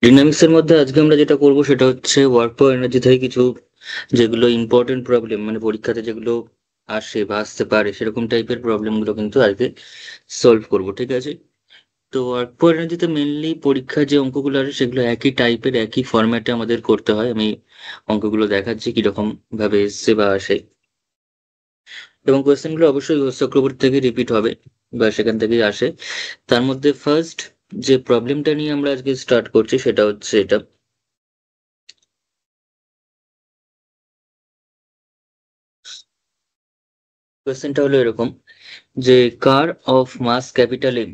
Dynamics এর মধ্যে আজকে আমরা যেটা করব সেটা হচ্ছে ওয়ার্ক ফর এনার্জি থেকে কিছু যেগুলো ইম্পর্টেন্ট প্রবলেম, মানে পরীক্ষাতে যেগুলো আসে বা আসতে পারে সেরকম টাইপের প্রবলেমগুলো কিন্তু আজকে সলভ করব, ঠিক আছে? তো ওয়ার্ক ফর এনার্জিতে মেনলি পরীক্ষার যে অঙ্কগুলো আসে সেগুলো একই টাইপের, একই ফরম্যাটে আমাদের করতে হয়। আমি অঙ্কগুলো দেখাচ্ছি কিরকম ভাবে এসছে বা আসে, এবং কোয়েশ্চেনগুলো অবশ্যই ঘোষ চক্রবর্তী থেকে রিপিট হবে বা সেখান থেকেই আসে। তার মধ্যে ফার্স্ট যে প্রবলেমটা নিয়ে আমরা আজকে স্টার্ট করছি সেটা হচ্ছে এটা। কোয়েশ্চেনটা হলো এরকম যে car of mass capital M,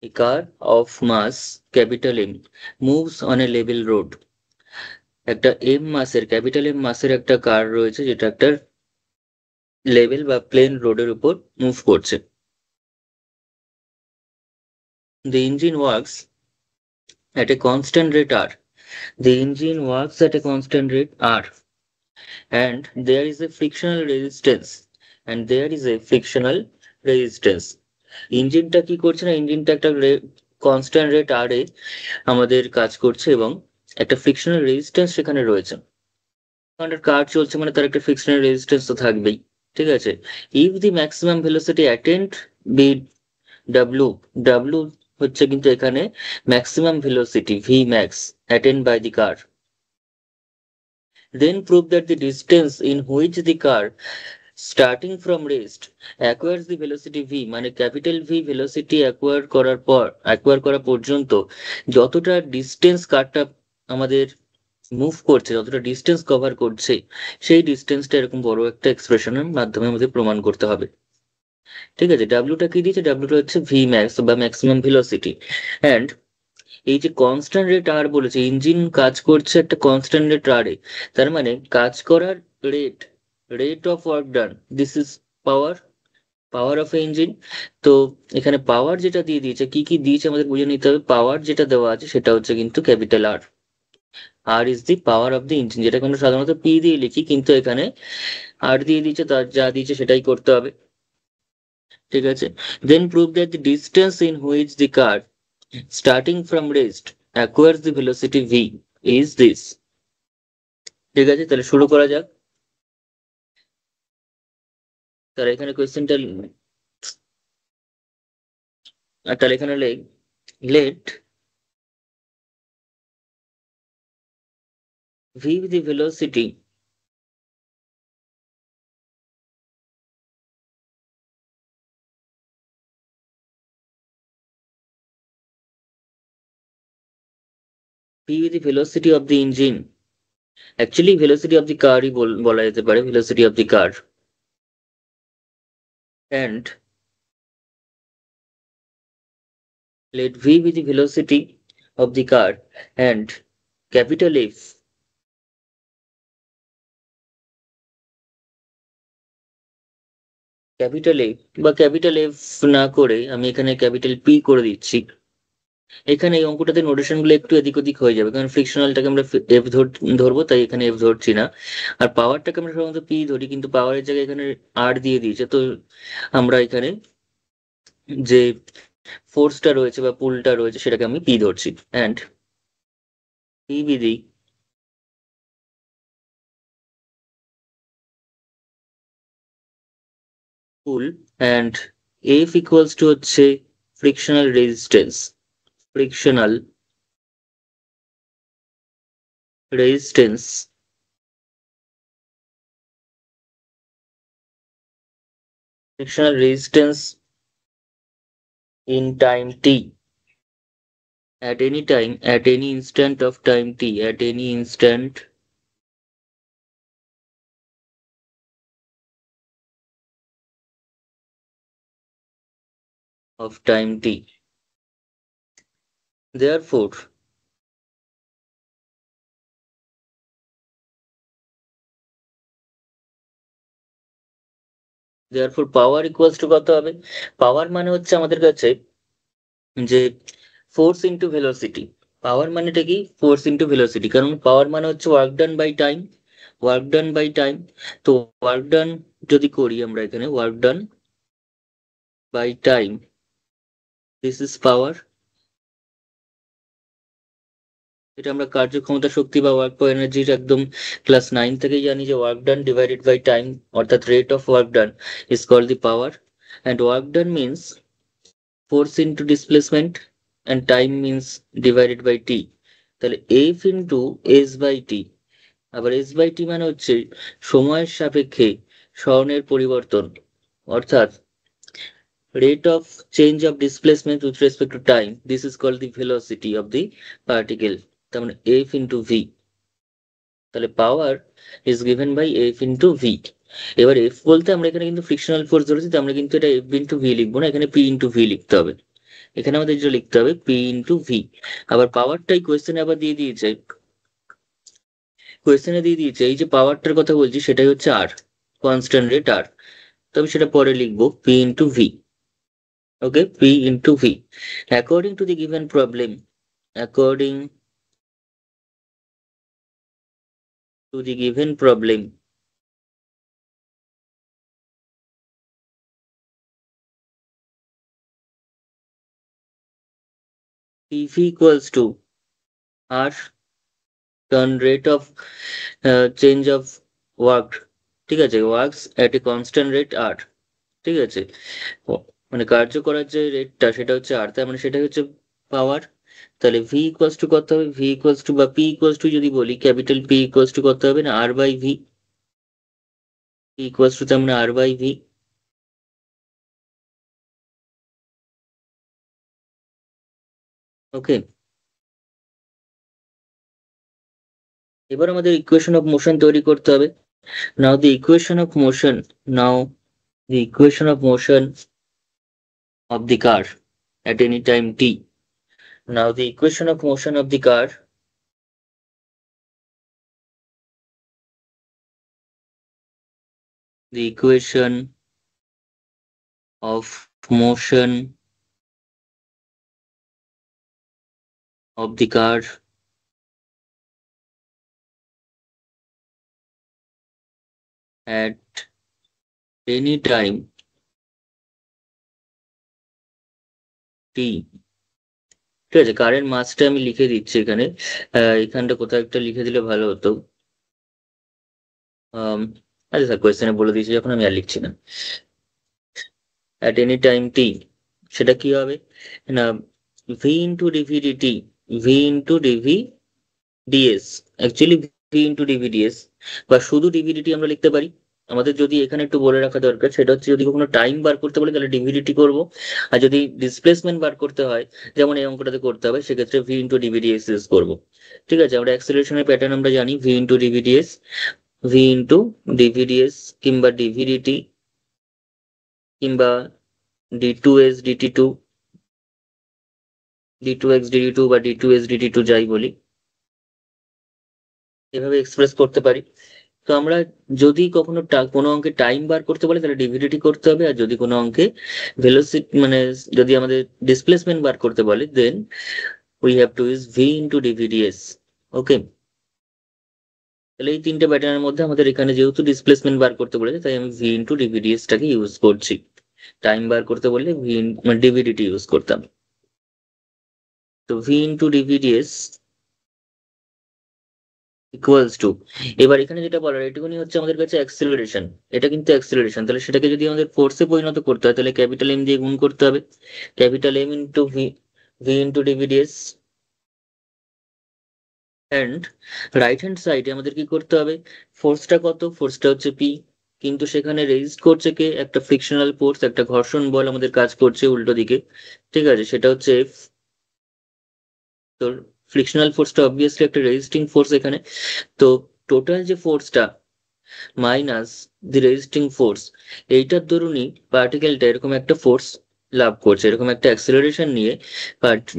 a car of mass capital M moves on a level road। একটা এম মাসের, ক্যাপিটাল এম মাসের একটা কার রয়েছে যেটা একটা লেভেল বা প্লেন রোডের উপর মুভ করছে। The engine works at a constant rate R। The engine works at a constant rate R, and there is a frictional resistance, and there is a frictional resistance। ইঞ্জিনটা কি করছে না, ইঞ্জিনটা একটা কনস্ট্যান্ট রেট আর এ আমাদের কাজ করছে এবং একটা ফ্রিকশনাল রেজিস্ট্যান্স সেখানে রয়েছে। কারণ কার চলছে মানে তার একটা ফ্রিকশনাল রেজিস্ট্যান্স তো থাকবেই, ঠিক আছে? If the maximum velocity attained be W, W হচ্ছে কিন্তু এখানে maximum velocity V max attained by the car, then prove that the distance in which the car starting from rest acquires the velocity v, মানে capital V velocity acquire করা পর্যন্ত যতটা distance কারটা আমাদের move করছে, যতটা ডিস্টেন্স কভার করছে, সেই ডিস্টেন্সটা এরকম বড় একটা এক্সপ্রেশনের মাধ্যমে আমাদের প্রমাণ করতে হবে, ঠিক আছে? ডাব্লিউটা কি দিয়েছে, ডাব্লিউটা হচ্ছে ভি ম্যাক্স বা ম্যাক্সিমাম ভেলোসিটি। অ্যান্ড এই যে কনস্ট্যান্ট রেট আর বলেছে, ইঞ্জিন কাজ করছে একটা কনস্ট্যান্ট রেট আর এ, তার মানে কাজ করার rate, rate of work done, this is power, power of engine. তো এখানে পাওয়ার যেটা দিয়ে দিয়েছে, কি কি দিয়েছে আমাদের বুঝে নিতে হবে। পাওয়ার যেটা দেওয়া আছে সেটা হচ্ছে কিন্তু capital R, R is the power of the engine, যেটাকে আমরা সাধারণত পি দিয়ে লিখি, কিন্তু এখানে আর দিয়ে দিয়েছে, তার যা দিয়েছে সেটাই করতে হবে, ঠিক আছে? Then prove that the distance in which the car starting from rest acquires the velocity v is this. ঠিক আছে, তাহলে শুরু করা যাক। তাহলে এখানে কোয়েশ্চেনটা, তাহলে এখানে let v the velocity v the velocity of the engine, actually velocity of the কারই বলা যেতে পারে, velocity of the car. And let v be the velocity of the car, and capital F, capital A বা capital F না করে আমি এখানে capital P করে দিচ্ছি। এখানে এই অঙ্কটাতে নোটেশন গুলো একটু এদিক ওদিক হয়ে যাবে, কারণ ফ্রিকশনালটাকে আমরা এফ ধরবো, তাই এখানে এফ ধরছি না। আর পাওয়ারটাকে আমরা সাধারণত পি ধরি, কিন্তু পাওয়ারের জায়গায় এখানে আর দিয়ে দিয়েছে, তো আমরা এখানে যে ফোর্সটা রয়েছে বা পুলটা রয়েছে সেটাকে আমি পি ধরছি। অ্যান্ড পি বিধি পুল, অ্যান্ড এফ ইকুয়ালস টু হচ্ছে frictional resistance, frictional resistance, frictional resistance in time t, at any time, at any instant of time t, at any instant of time t। Therefore, power equals to কত হবে? পাওয়ার মানে হচ্ছে আমাদের কাছে যে force into velocity. পাওয়ার মানেটা কি? Force into velocity, কারণ পাওয়ার মানে হচ্ছে work done by time, work done by time. তো ওয়ার্ক ডান যদি করি আমরা এখানে work done by time, this is power. এটা আমরা কার্যক্ষমতা শক্তি বা ওয়ার্ক পাওয়ার এনার্জির একদম ক্লাস 9 থেকেই জানি যে work done divided by time, অর্থাৎ rate of work done is called the power, and work done means force into displacement, and time means divided by t. তাহলে F into S by T, আবার S by টি মানে হচ্ছে সময়ের সাপেক্ষে স্বরণের পরিবর্তন, অর্থাৎ rate of change of displacement with respect to time. This is called the velocity of the particle. তার মানে F into V। তাহলে power is given by F into V। এবার F বলতে আমরা এখানে কিন্তু ফ্রিকশনাল ফোর্স ধরেছি, তো আমরা কিন্তু এটা F into V লিখবো না, এখানে P into V লিখতে হবে। এখানে আমাদের যেটা লিখতে হবে P into V। আবার পাওয়ারটাই কোয়েশ্চেনে আবার দিয়ে দিয়েছে, এই যে পাওয়ারটার কথা বলছি সেটাই হচ্ছে আর, কনস্ট্যান্ট রেট আর। তবে সেটা পরে লিখবো P into V। Okay, P into V. According to the given problem, according to the given problem, PV equals to R, turn rate of change of work, ঠিক আছে, works at a constant rate R, ঠিক আছে, মানে কার্য করার যে রেটটা সেটা হচ্ছে আর, তার মানে সেটা হচ্ছে পাওয়ার। তাহলে ভি ইকুয়ালস টু কত হবে, ভি ইকুয়ালস টু বা পি ইকুয়ালস টু যদি বলি, ক্যাপিটাল পি ইকুয়ালস টু কত হবে না R by v, P equals to তার মানে আর বাই ভি। ওকে, এবার আমাদের ইকুয়েশন অফ মোশন তৈরি করতে হবে। নাও the equation of motion, now the equation of motion of the car at any time t. Now the equation of motion of the car, the equation of motion of the car at any time t, ঠিক আছে, current মাসটা আমি লিখে দিচ্ছি এখানে, এখানটা কোথাও একটা লিখে দিলে ভালো হতো। আচ্ছা স্যার, কোয়েশ্চেনে বলে দিয়েছি যখন আমি আর লিখছি না। অ্যাট এনি টাইম টি, সেটা কি হবে না, V into dv dt, V into dv ds, actually V into dv ds, বা শুধু ডিভিডিটি আমরা লিখতে পারি। আমাদের যদি এখানে একটু বলে রাখা দরকার সেটা হচ্ছে যদি কখনো টাইম বার করতে বলে তাহলে ডিভিডিটি করব, আর যদি ডিসপ্লেসমেন্ট বার করতে হয় যেমন এই অঙ্কটাতে করতে হবে সেক্ষেত্রে ভি ইন্টু ডিভিডিএস ইউজ করবো। ঠিক আছে, আমরা অ্যাক্সেলারেশনের প্যাটার্ন আমরা জানি, v into d v d s, v into d v d s কিংবা ডিভিডিটি কিংবা d two s d t two, d two x d t two বা d two s d t two যাই বলি, এভাবে এক্সপ্রেস করতে পারি। তো আমরা যদি কখনো কোনো অঙ্কে টাইম বার করতে বলে তাহলে ডিভিডিটি করতে হবে, আর যদি কোনো অঙ্কে ভেলোসিটি মানে যদি আমাদের ডিসপ্লেসমেন্ট বার করতে বলে then we have to use v into d v d s. Okay, তাহলে এই তিনটে প্যাটার্নের মধ্যে আমাদের এখানে যেহেতু ডিসপ্লেসমেন্ট বার করতে বলেছে তাই আমি ভি ইন্টু ডিভিডিএস টাকে ইউজ করছি, টাইম বার করতে বললে ভি ডিভিডিটি ইউজ করতাম। তো V into d v d s equals two, এবার এখানে যেটা বলার এটুকুনি হচ্ছে আমাদের কাছে অ্যাক্সিলারেশন, এটা কিন্তু অ্যাক্সিলারেশন, তাহলে সেটাকে যদি আমাদের ফোর্সে পরিণত করতে হয় তাহলে ক্যাপিটাল এম দিয়ে গুণ করতে হবে, capital M into v, v into d v d s. And right hand সাইডে আমাদের কি করতে হবে, ফোর্সটা কত, ফোর্সটা হচ্ছে পি, কিন্তু সেখানে রেজিস্ট করছে কে, একটা ফ্রিকশনাল ফোর্স, একটা ঘর্ষণ বল আমাদের কাজ করছে উল্টো দিকে, ঠিক আছে, সেটা হচ্ছে এফ। তো ফ্রিকশনাল ফোর্সটা অবভিয়াসলি একটা রেজিস্টিং ফোর্স এখানে। তো টোটাল যে ফোর্সটা মাইনাস দি রেজিস্টিং ফোর্স, এইটার দরুনই পার্টিকেলটা এরকম একটা ফোর্স লাভ করছে, এরকম একটা অ্যাক্সিলারেশন নিয়ে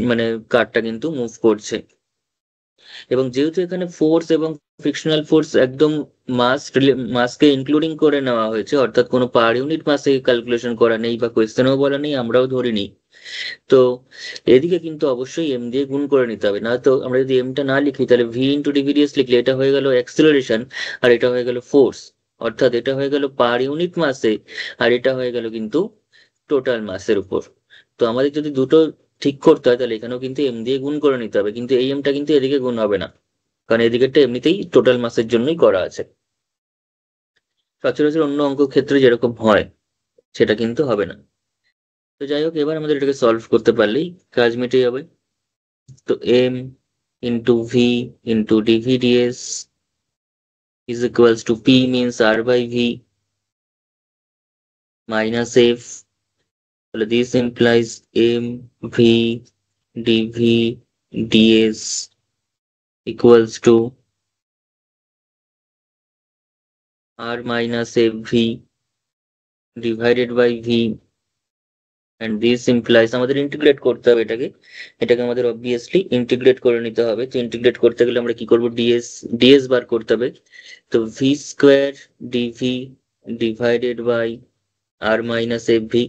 মানে কারটা কিন্তু মুভ করছে। এবং যেহেতু এখানে ফোর্স এবং ফ্রিকশনাল ফোর্স একদম মাসকে ইনক্লুডিং করে নেওয়া হয়েছে, অর্থাৎ কোনো পার ইউনিট মাসে ক্যালকুলেশন করা নেই বা কোয়েশ্চেনও বলা নেই, আমরাও ধরিনি, তো এদিকে কিন্তু অবশ্যই এম দিয়ে গুণ করে নিতে হবে, না তো আমরা যদি এমটা না লিখি তাহলে ভি ইন্টু ডিভিডিএস লিখলে এটা হয়ে গেল অ্যাক্সিলারেশন আর এটা হয়ে গেল ফোর্স, অর্থাৎ এটা হয়ে গেল পার ইউনিট মাসে আর এটা হয়ে গেল কিন্তু টোটাল মাসের উপর। তো আমাদের যদি দুটো ঠিক করতে হয় তাহলে এখানেও কিন্তু এম দিয়ে গুণ করে নিতে হবে, কিন্তু এই এমটা কিন্তু এদিকে গুণ হবে না, কারণ এদিকেরটা এমনিতেই টোটাল মাসের জন্যই করা আছে। সচরাচর অন্য অঙ্ক ক্ষেত্রে যেরকম হয় সেটা কিন্তু হবে না। তো যাই হোক, এবার আমাদের এটাকে সলভ করতে পারলেই কাজ মিটে যাবে। তো M into v into d v d s is equals to P means R by V minus F. So this implies M V dV ds equals to R minus FV divided by V, and this implies আমাদের integrate করতে হবে এটাকে আমাদের obviously integrate করে নিতে হবে। তো integrate করতে গেলে আমরা কি করব, ডিএস বার করতে হবে। তো V square DV divided by R minus F V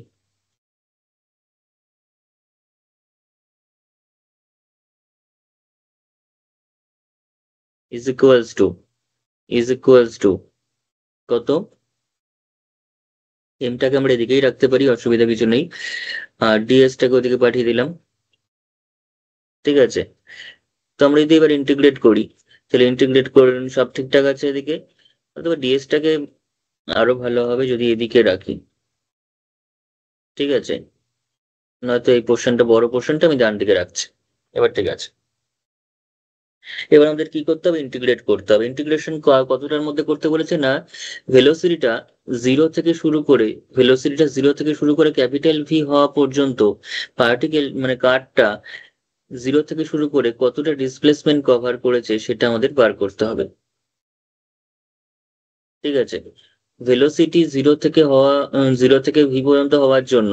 is equals to কত, এমটাকে আমরা এদিকেই রাখতে পারি, অসুবিধা কিছু নেই, আর ডিএসটাকে ওদিকে পাঠিয়ে দিলাম। ঠিক আছে, তো আমরা যদি এবার ইন্টিগ্রেট করি তাহলে ইন্টিগ্রেট করে সব ঠিকঠাক আছে এদিকে, অথবা ডিএসটাকে আরো ভালো হবে যদি এদিকে রাখি। ঠিক আছে, নয়তো এই পোর্শনটা, বড় পোর্শনটা আমি ডান দিকে রাখছি। এবার ঠিক আছে, এবার আমাদের কি করতে হবে, ইন্টিগ্রেট করতে হবে। ইন্টিগ্রেশন কতটার মধ্যে করতে বলেছে না, ভেলোসিটিটা জিরো থেকে শুরু করে ক্যাপিটাল ভি হওয়া পর্যন্ত পার্টিকেল মানে কারটা জিরো থেকে শুরু করে কতটা ডিসপ্লেসমেন্ট কভার করেছে সেটা আমাদের বার করতে হবে। ঠিক আছে, ভেলোসিটি জিরো থেকে ভি পর্যন্ত হওয়ার জন্য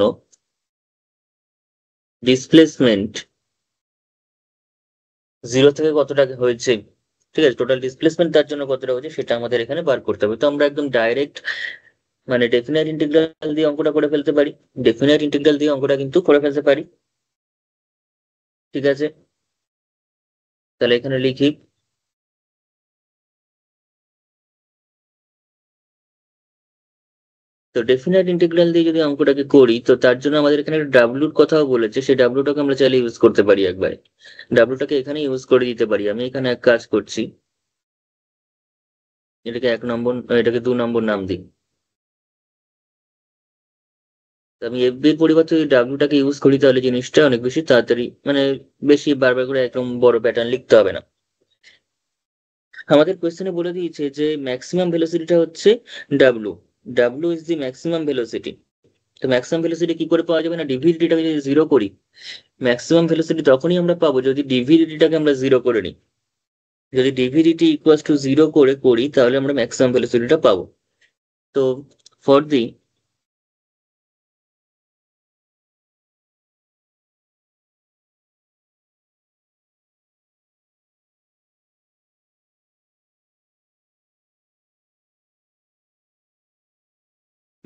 ডিসপ্লেসমেন্ট জিরো থেকে কতটা হয়েছে, ঠিক আছে, টোটাল ডিসপ্লেসমেন্ট তার জন্য কতটা হয়েছে সেটা আমাদের এখানে বার করতে হবে। তো আমরা একদম ডাইরেক্ট মানে ডেফিনাইট ইন্টিগ্রাল দিয়ে অঙ্কটা করে ফেলতে পারি, ডেফিনাইট ইন্টিগ্রাল দিয়ে অঙ্কটা কিন্তু করে ফেলতে পারি। ঠিক আছে, তাহলে এখানে লিখি, তো ডেফিনাইট ইন্টিগ্রাল দিয়ে যদি অঙ্কটাকে করি তো তার জন্য আমাদের এখানে ডাব্লুর কথাও বলেছে, সেই ডাব্লুটাকে আমরা চাইলে ইউজ করতে পারি একবার, ডাব্লুটাকে এখানে ইউজ করে দিতে পারি। আমি এখানে এক কাজ করছি, এটাকে 1 নম্বর, এটাকে 2 নম্বর নাম দিই। তো আমি এফবির পরিবর্তে যদি ডাব্লুটাকে ইউজ করি তাহলে জিনিসটা অনেক বেশি তাড়াতাড়ি, মানে বেশি বারবার করে একদম বড় প্যাটার্ন লিখতে হবে না। আমাদের কোয়েশ্চেনে বলে দিয়েছে যে ম্যাক্সিমাম ভেলোসিটিটা হচ্ছে W, W is the maximum velocity. তো ম্যাক্সিমাম ভেলোসিটি কি করে পাওয়া যাবে না, ডিভিডিটাকে যদি জিরো করি, ম্যাক্সিমাম ভেলোসিটি তখনই আমরা পাবো যদি ডিভিডিটাকে আমরা জিরো করে নিই। যদি ডিভিডিটি ইকুয়ালস টু জিরো করে করি তাহলে আমরা ম্যাক্সিমাম ভেলোসিটিটা পাবো। তো for the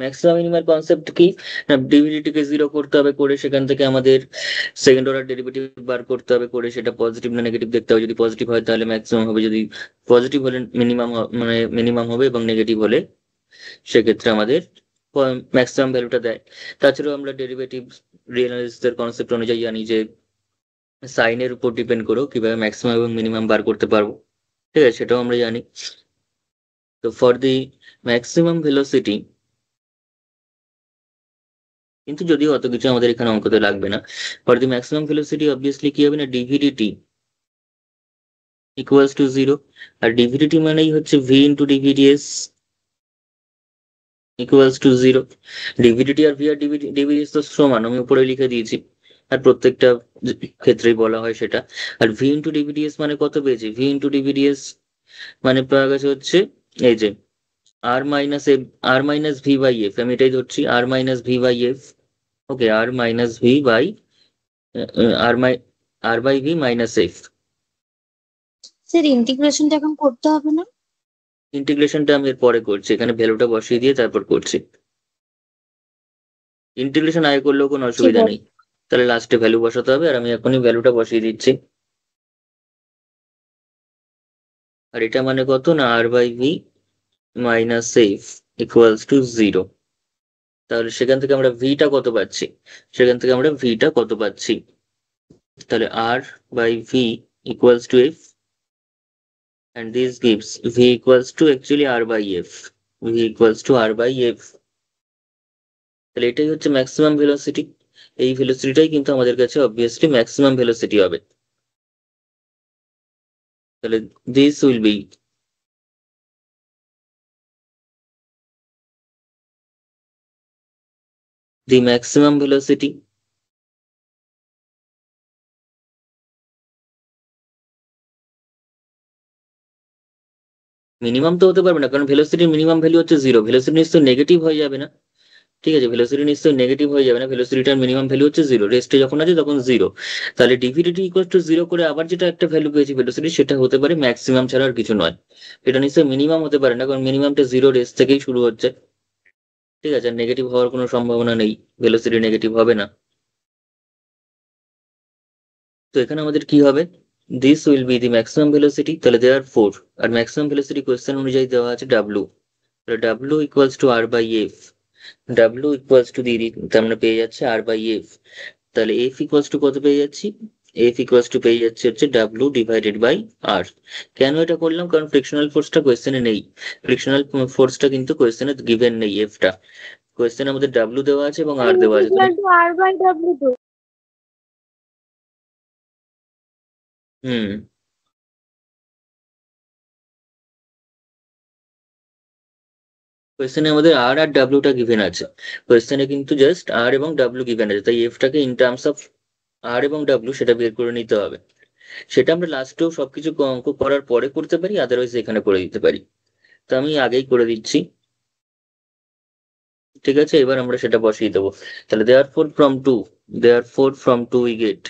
maximum minimum concept কি, ডিভিডিটিকে জিরো করতে হবে, করে সেখান থেকে আমাদের সেকেন্ড অর্ডার ডেরিভেটিভ বার করতে হবে, করে সেটা পজিটিভ না নেগেটিভ দেখতে হবে। যদি পজিটিভ হয় তাহলে ম্যাক্সিমাম হবে, যদি পজিটিভ হলে মিনিমাম, মানে মিনিমাম হবে, এবং নেগেটিভ হলে সেক্ষেত্রে আমাদের ম্যাক্সিমাম ভ্যালুটা দেয়। তাছাড়াও আমরা ডেরিভেটিভ রিয়েল অ্যানালিসিসের কনসেপ্ট অনুযায়ী জানি যে সাইনের উপর ডিপেন্ড করেও কিভাবে ম্যাক্সিমাম এবং মিনিমাম বার করতে পারবো। ঠিক আছে, সেটাও আমরা জানি। তো ফর দি ম্যাক্সিমাম ভেলোসিটি, কিন্তু যদিও অত কিছু আমাদের এখানে অঙ্কতে লাগবে না, for the maximum velocity obviously কি হবে না, ডিভিডিটি ইকুয়ালস টু জিরো। আর ডিভিডিটি মানেই হচ্ছে v into d v d s equals to zero. D v d t আর ভি আর ডিভিডিএস তো সমান, আমি উপরে লিখে দিয়েছি, আর প্রত্যেকটা ক্ষেত্রেই বলা হয় সেটা। আর ভি ইন্টু ডিভিডিএস মানে কত পেয়েছি, ভি ইন্টু ডিভিডিএস মানে পাওয়া গেছে হচ্ছে এই যে R minus F, R minus V by F, আমি এটাই ধরছি, R minus V by F. Okay, R minus V by R মাই R by v minus F. Sir ইন্টিগ্রেশনটা এখন করতে হবে না? ইন্টিগ্রেশনটা আমি এর পরে করছি, এখানে ভ্যালুটা বসিয়ে দিয়ে তারপর করছি। ইন্টিগ্রেশন আগে করলেও কোনো ঠিক অসুবিধা আছে। নেই, তাহলে লাস্টে ভ্যালু বসাতে হবে, আর আমি এখনই ভ্যালুটা বসিয়ে দিচ্ছি। আর এটা মানে কত না, R by v minus F equals to zero. তাহলে সেখান থেকে আমরা ভিটা কত পাচ্ছি, তাহলে r by v equals to f, and this gives v equals to actually r by f, v equals to r by f। তাহলে এটাই হচ্ছে ম্যাক্সিমাম ভেলোসিটি। এই ভেলোসিটিটাই কিন্তু আমাদের কাছে অবভিয়াসলি ম্যাক্সিমাম ভেলোসিটি হবে। তাহলে this will B the maximum velocity minimum তো হতে পারবে না, কারণ ভেলোসিটির মিনিমাম ভ্যালু হচ্ছে জিরো, ভেলোসিটি নিশ্চয়ই নেগেটিভ হয়ে যাবে না। ঠিক আছে, ভেলোসিটি নিশ্চয়ই নেগেটিভ হয়ে যাবে না, ভেলোসিটিটার মিনিমাম ভ্যালু হচ্ছে জিরো, রেস্টে যখন আছে তখন জিরো। তাহলে ডিভিডিটি ইকুয়াল টু জিরো করে আবার যেটা একটা ভ্যালু পেয়েছি ভেলোসিটি, সেটা হতে পারে ম্যাক্সিমাম ছাড়া আর কিছু নয়। এটা নিশ্চয়ই মিনিমাম হতে পারে না, কারণ মিনিমামটা জিরো রেস্ট থেকেই শুরু হচ্ছে। ঠিক আছে, নেগেটিভ হওয়ার কোনো সম্ভাবনা নেই, ভেলোসিটি নেগেটিভ হবে না। তো এখানে আমাদের কি হবে, this will be the maximum velocity. তাহলে therefore, R maximum velocity question অনুযায়ী দেওয়া আছে ডাব্লু। তাহলে W equals to R by F, W equals to the, তার মানে পেয়ে যাচ্ছে আর বাই এফ। তাহলে এফ ইকুয়ালস টু কত পেয়ে যাচ্ছি, এফ ইকুয়ালস টু পেয়ে যাচ্ছে হচ্ছে ডাব্লু ডিভাইডেড বাই আর। কেন এটা করলাম, কারণ ফ্রিকশনাল ফোর্সটা কোয়েশ্চেনে নেই, ফ্রিকশনাল ফোর্সটা কিন্তু কোয়েশ্চেনে গিভেন নেই, এফটা কোয়েশ্চেনে আমাদের ডাব্লু দেওয়া আছে এবং আর দেওয়া আছে। তাহলে আর বাই ডাব্লিউ তো। হুম, কোয়েশ্চেনে আমাদের আর আর ডাব্লিউটা গিভেন আছে, কোয়েশ্চেনে কিন্তু জাস্ট আর এবং ডাব্লিউ গিভেন আছে, তাই এফটাকে ইন টার্মস অফ আর এবং ডাব্লিউ সেটা বের করে নিতে হবে। সেটা আমরা লাস্টেও সবকিছু অঙ্ক করার পরে করতে পারি, আদারওয়াইজ এখানে করে দিতে পারি। তো আমি আগেই করে দিচ্ছি। ঠিক আছে, এবার আমরা সেটা বসিয়ে দেবো। তাহলে therefore from two, therefore from two we get,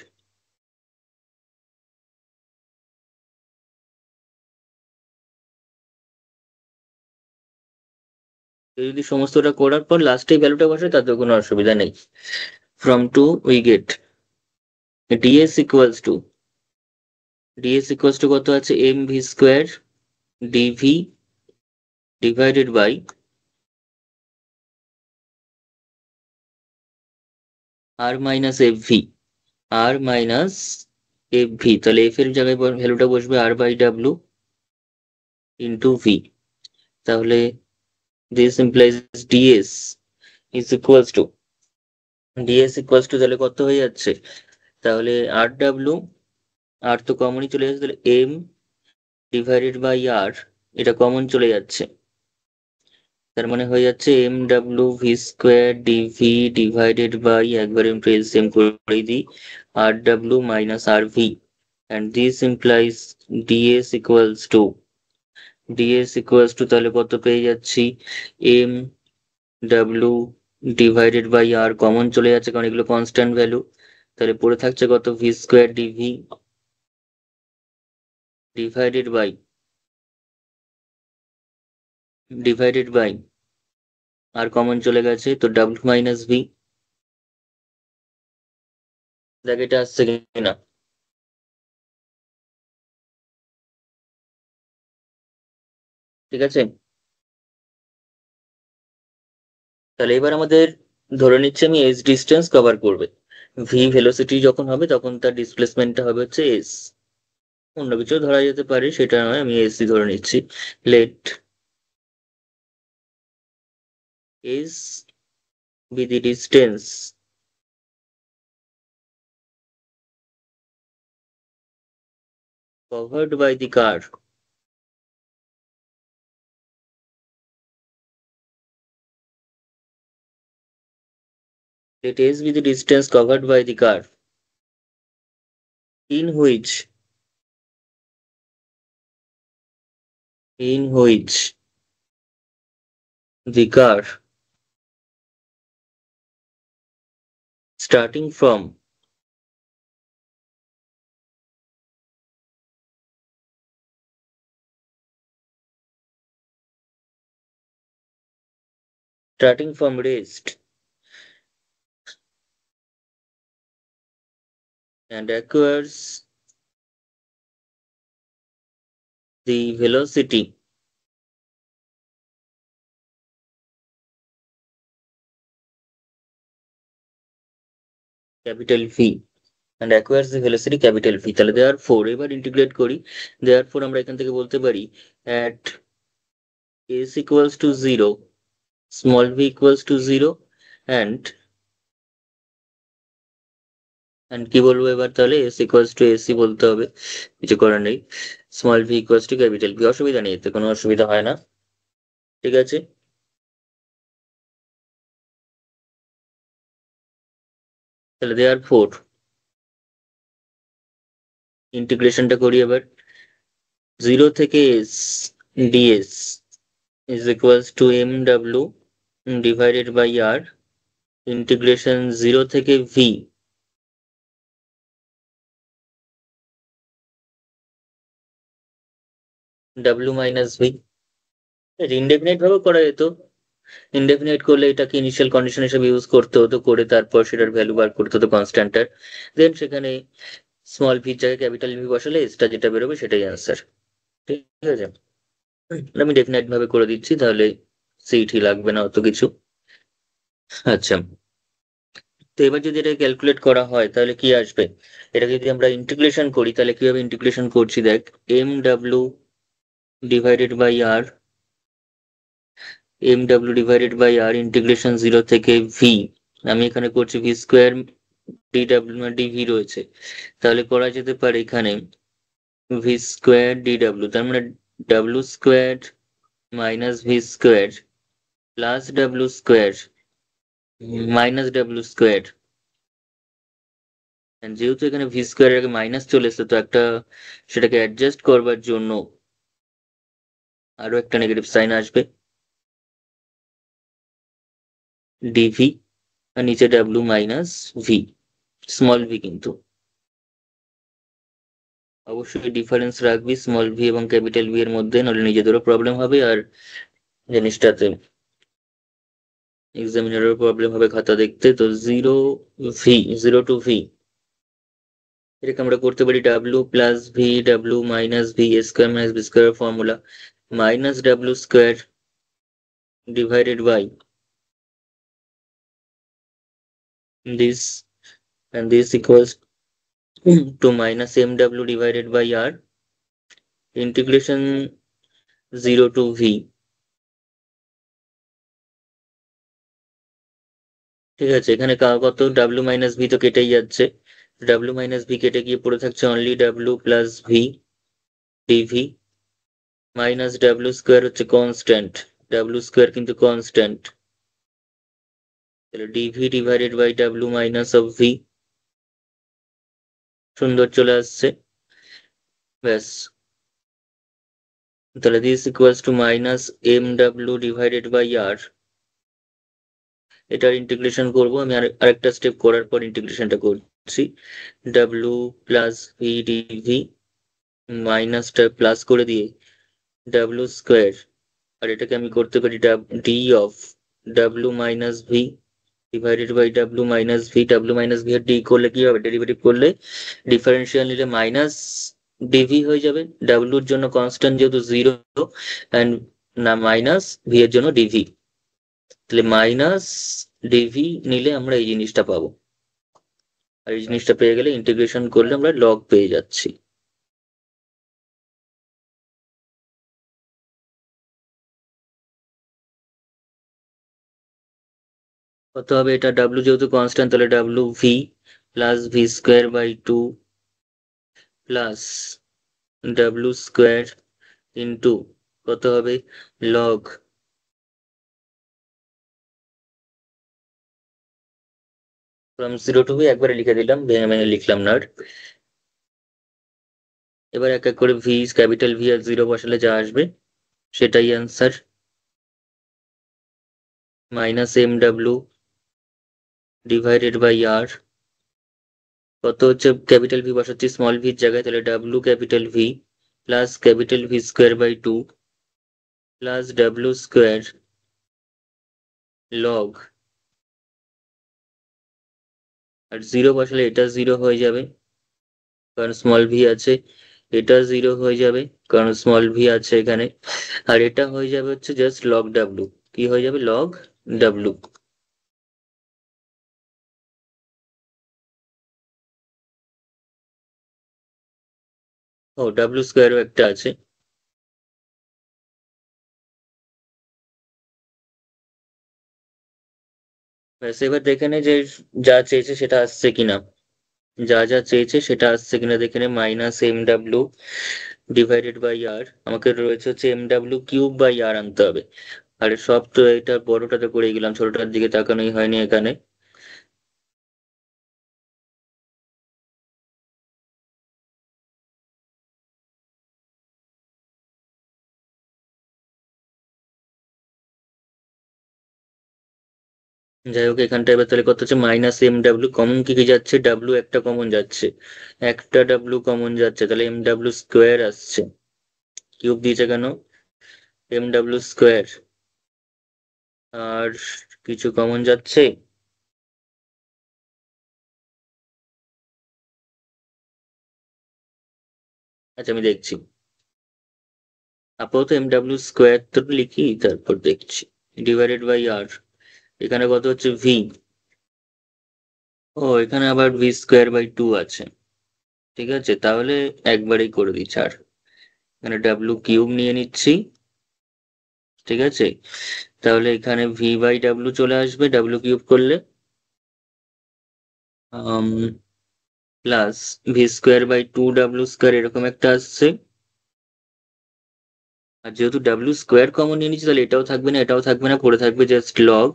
যদি সমস্তটা করার পর লাস্টে ভ্যালুটা বসে তাতে কোনো অসুবিধা নেই। From two we get ds equals to, ds equals to কত আছে, M V square DV divided by R minus F V, R minus F V. তাহলে এফ এর জায়গায় ভ্যালুটা বসবে R by W into V. তাহলে this implies ds is equals to, ds equals to তাহলে কত হয়ে যাচ্ছে, তাহলে আর ডাব্লু, আর তো কমনই চলে যাচ্ছে, তাহলে এম ডিভাইডেড বাই আর, এটা কমন চলে যাচ্ছে, তার মানে হয়ে যাচ্ছে M W v square DV divided by, একবার আমি সেম করে দিই, R W minus R v, and this implies ds equals to, ds equals to তাহলে কত পেয়ে যাচ্ছি, M W divided by R common চলে যাচ্ছে কারণ এগুলো কনস্ট্যান্ট ভ্যালু। তাহলে পড়ে থাকছে কত, V square DV divided by, divided by R common চলে গেছে, তো ডাব্লু মাইনাস ভি। দেখ এটা আসছে কিনা। ঠিক আছে, তাহলে এবার আমাদের ধরে নিচ্ছে আমি এস ডিস্টেন্স কভার করবে, ভি ভেলোসিটি যখন হবে তখন তার ডিসপ্লেসমেন্টটা হবে হচ্ছে এস, অন্য কিছু ধরা যেতে পারে সেটা নয়, আমি এসি ধরে নিচ্ছি। Let S be the distance covered by the car, let s be the distance covered by the car in which, in which the car starting from, starting from rest and acquires the velocity capital V, and acquires the velocity capital V, তাহলে therefore এবার integrate করি, therefore আমরা এখান থেকে বলতে পারি at s equals to 0, small v equals to 0, and কি বলবো এবার, তাহলে s equals to ac বলতে হবে, কিছু করার নেই, small v equals to capital v, অসুবিধা নেই, এতে কোনো অসুবিধা হয় না, ঠিক আছে। তাহলে therefore ইন্টিগ্রেশনটা করি এবার, 0 থেকে s ds is equals to mw divided by r, integration 0 থেকে v w minus v, indefinite ভাবে করা যেত, ইনডেফিনাইট করলে এটাকে ইনিশিয়াল কন্ডিশন হিসেবে ইউজ করতে হতো, করে তারপর সেটার ভ্যালু বার করতে হতো কনস্ট্যান্টার, দেন সেখানে স্মল ভির জায়গায় ক্যাপিটাল ভি বসালে এসটা যেটা বেরোবে সেটাই অ্যান্সার, ঠিক আছে। আমি ডেফিনাইট ভাবে করে দিচ্ছি, তাহলে সিটি লাগবে না অত কিছু। আচ্ছা, তো এবার যদি এটা ক্যালকুলেট করা হয় তাহলে কি আসবে, এটা যদি আমরা ইন্টিগ্রেশন করি তাহলে কিভাবে ইন্টিগ্রেশন করছি দেখ, M W divided by R, M W divided by R integration 0 থেকে ভি, আমি এখানে করছি ভি স্কোয়ার ডি ডাব্লিউ না ডিভি রয়েছে, তাহলে করা যেতে পারে এখানে ভি স্কোয়ার ডি ডাব্লিউ, তার মানে W square minus V square plus W square minus W square, যেহেতু এখানে ভি স্কোয়ার আগে মাইনাস চলে এসছে, তো একটা সেটাকে অ্যাডজাস্ট করবার জন্য আরো একটা নেগেটিভ সাইন আসবে, ডিভি, আর নিচে W minus V, small V, কিন্তু অবশ্যই ডিফারেন্স রাখবি স্মল ভি এবং ক্যাপিটাল ভি এর মধ্যে, নাহলে নিজেদেরও প্রবলেম হবে আর জিনিসটাতে এক্সামিনারেরও প্রবলেম হবে খাতা দেখতে। তো 0 টু ভি, এটাকে আমরা করতে পারি W plus V W minus V square minus B square formula, minus W square divided by this, and this equals to minus mw divided by r, integration 0 to v, ঠিক আছে। এখানে কত w minus V তো কেটেই যাচ্ছে, w minus V কেটে গিয়ে পড়ে থাকছে only w plus V d v, minus W square হচ্ছে কনস্ট্যান্ট, ডাব্লিউ স্কোয়ার কিন্তু কনস্ট্যান্ট, তাহলে d v divided by W minus of v, সুন্দর চলে আসছে, ব্যাস। তাহলে this equals to minus M W divided by R, এটার ইন্টিগ্রেশন করবো আমি, আরেকটা স্টেপ করার পর ইন্টিগ্রেশনটা করছি, ডাব্লিউ প্লাস ভি ডিভি মাইনাসটা প্লাস করে দিয়ে ডাব্লিউ স্কোয়ার, আর এটাকে আমি করতে পারি d of W minus V divided by W minus V, W minus V আর ডি করলে কি হবে, ডেরিভেটিভ করলে ডিফারেন্সিয়াল নিলে মাইনাস ডিভি হয়ে যাবে, ডাব্লিউর জন্য কনস্ট্যান্ট যেহেতু 0 অ্যান্ড না মাইনাস ভি এর জন্য ডিভি, তাহলে মাইনাস ডিভি নিলে আমরা এই জিনিসটা পাবো, আর এই জিনিসটা পেয়ে গেলে ইন্টিগ্রেশন করলে আমরা লগ পেয়ে যাচ্ছি। কত হবে এটা, ডাব্লিউ যেহেতু কনস্ট্যান্ট তাহলে W V plus V square by 2 plus W square into কত হবে লগ ফ্রম 0 টু ভি, একবারে লিখে দিলাম, ভেঙে ভেঙে লিখলাম না আর। এবার এক এক করে ভি ক্যাপিটাল ভি আর 0 বসালে যা আসবে সেটাই answer, minus M W divided by R, কত হচ্ছে ক্যাপিটাল ভি বসাচ্ছি স্মল ভির জায়গায়, তাহলে W capital V plus capital V square by 2 plus W square log, আর 0 বসালে এটা 0 হয়ে যাবে কারণ স্মল ভি আছে, এটা 0 হয়ে যাবে কারণ স্মল ভি আছে এখানে, আর এটা হয়ে যাবে হচ্ছে জাস্ট লগ ডাব্লিউ, কি হয়ে যাবে লগ ডাব্লিউ। ও ডাব্লিউ স্কোয়ারও একটা আছে। ব্যাস এবার দেখে নে যে যা চেয়েছে সেটা আসছে কিনা, যা যা চেয়েছে সেটা আসছে কিনা দেখে নে। Minus M W divided by R, আমাকে রয়েছে হচ্ছে M W cube by R আনতে হবে। আরে সব তো এটা বড়টাতে করে গেলাম, ছোটটার দিকে তাকানোই হয়নি এখানে। যাই হোক, এখানটা এবার তাহলে কত হচ্ছে, মাইনাস এম ডাব্লিউ কমন কি কি যাচ্ছে, ডাব্লিউ একটা কমন যাচ্ছে, একটা ডাব্লিউ কমন যাচ্ছে, তাহলে এম ডাব্লিউ স্কোয়ার আসছে। কিউব দিয়েছে কেন, এম ডাব্লিউ স্কোয়ার। আর কিছু কমন যাচ্ছে, আচ্ছা আমি দেখছি। আপাতত এম ডাব্লিউ স্কোয়ার তো লিখি, তারপর দেখছি। ডিভাইডেড বাই আর, এখানে কত হচ্ছে ভি। ও এখানে আবার ভি স্কোয়ার বাই টু আছে। ঠিক আছে, তাহলে একবারেই করে দিচ্ছি। আর এখানে ডাব্লিউ কিউব নিয়ে নিচ্ছি। ঠিক আছে, তাহলে এখানে ভি বাই ডাব্লিউ চলে আসবে ডাব্লিউ কিউব করলে, plus V square by two W square এরকম একটা আসছে। আর যেহেতু ডাব্লিউ স্কোয়ার কমন নিয়ে নিচ্ছি, তাহলে এটাও থাকবে না এটাও থাকবে না, পড়ে থাকবে just log,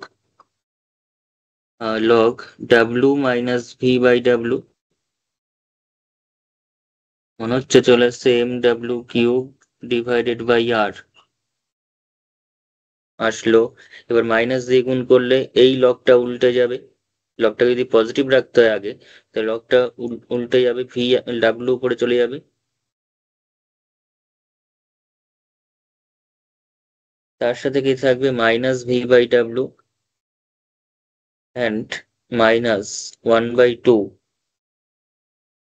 log W minus V by W. মনে হচ্ছে চলে আসছে M W cube divided by R আসলো। এবার মাইনাস দিয়ে গুণ করলে এই লগটা উল্টে যাবে, লগটা যদি পজিটিভ রাখতে হয় আগে, তাহলে লগটা উল্টে যাবে, ভি ডাব্লিউ উপরে চলে যাবে। তার সাথে কি থাকবে, minus V by W and minus one by two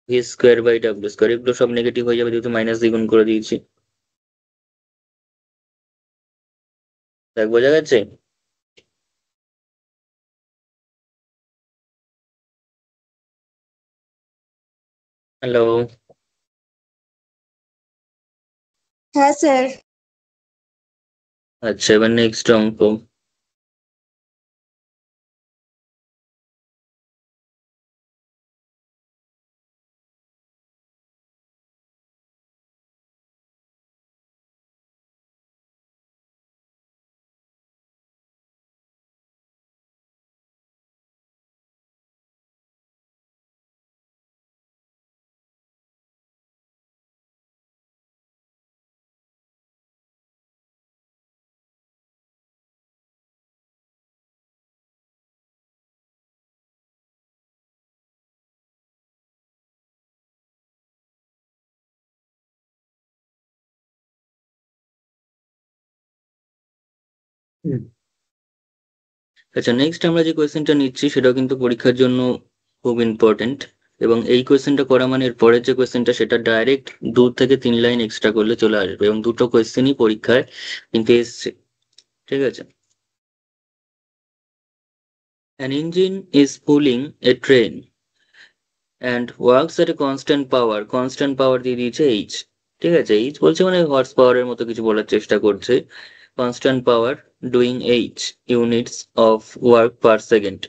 V square by W square, এগুলো সব নেগেটিভ হয়ে যাবে যেহেতু মাইনাস দিয়ে গুণ করে দিয়েছি। দেখ বোঝা গেছে। হ্যালো। হ্যাঁ স্যার। আচ্ছা এবার নেক্সট অঙ্ক। হুম। আচ্ছা নেক্সট আমরা যে কোয়েশ্চেনটা নিচ্ছি সেটাও কিন্তু পরীক্ষার জন্য খুব ইম্পর্টেন্ট, এবং এই কোয়েশ্চেনটা করা মানে এর পরের যে কোয়েশ্চেনটা সেটা ডাইরেক্ট 2 থেকে 3 লাইন এক্সট্রা করলে চলে আসবে, এবং দুটো কোয়েশ্চেনই পরীক্ষায় কিন্তু এসছে। ঠিক আছে, an engine is pulling a train and works at a constant power দিয়ে দিয়েছে এইচ। ঠিক আছে, এইচ বলছে মানে হর্স পাওয়ারের মতো কিছু বলার চেষ্টা করছে। Constant power doing H units of work per second,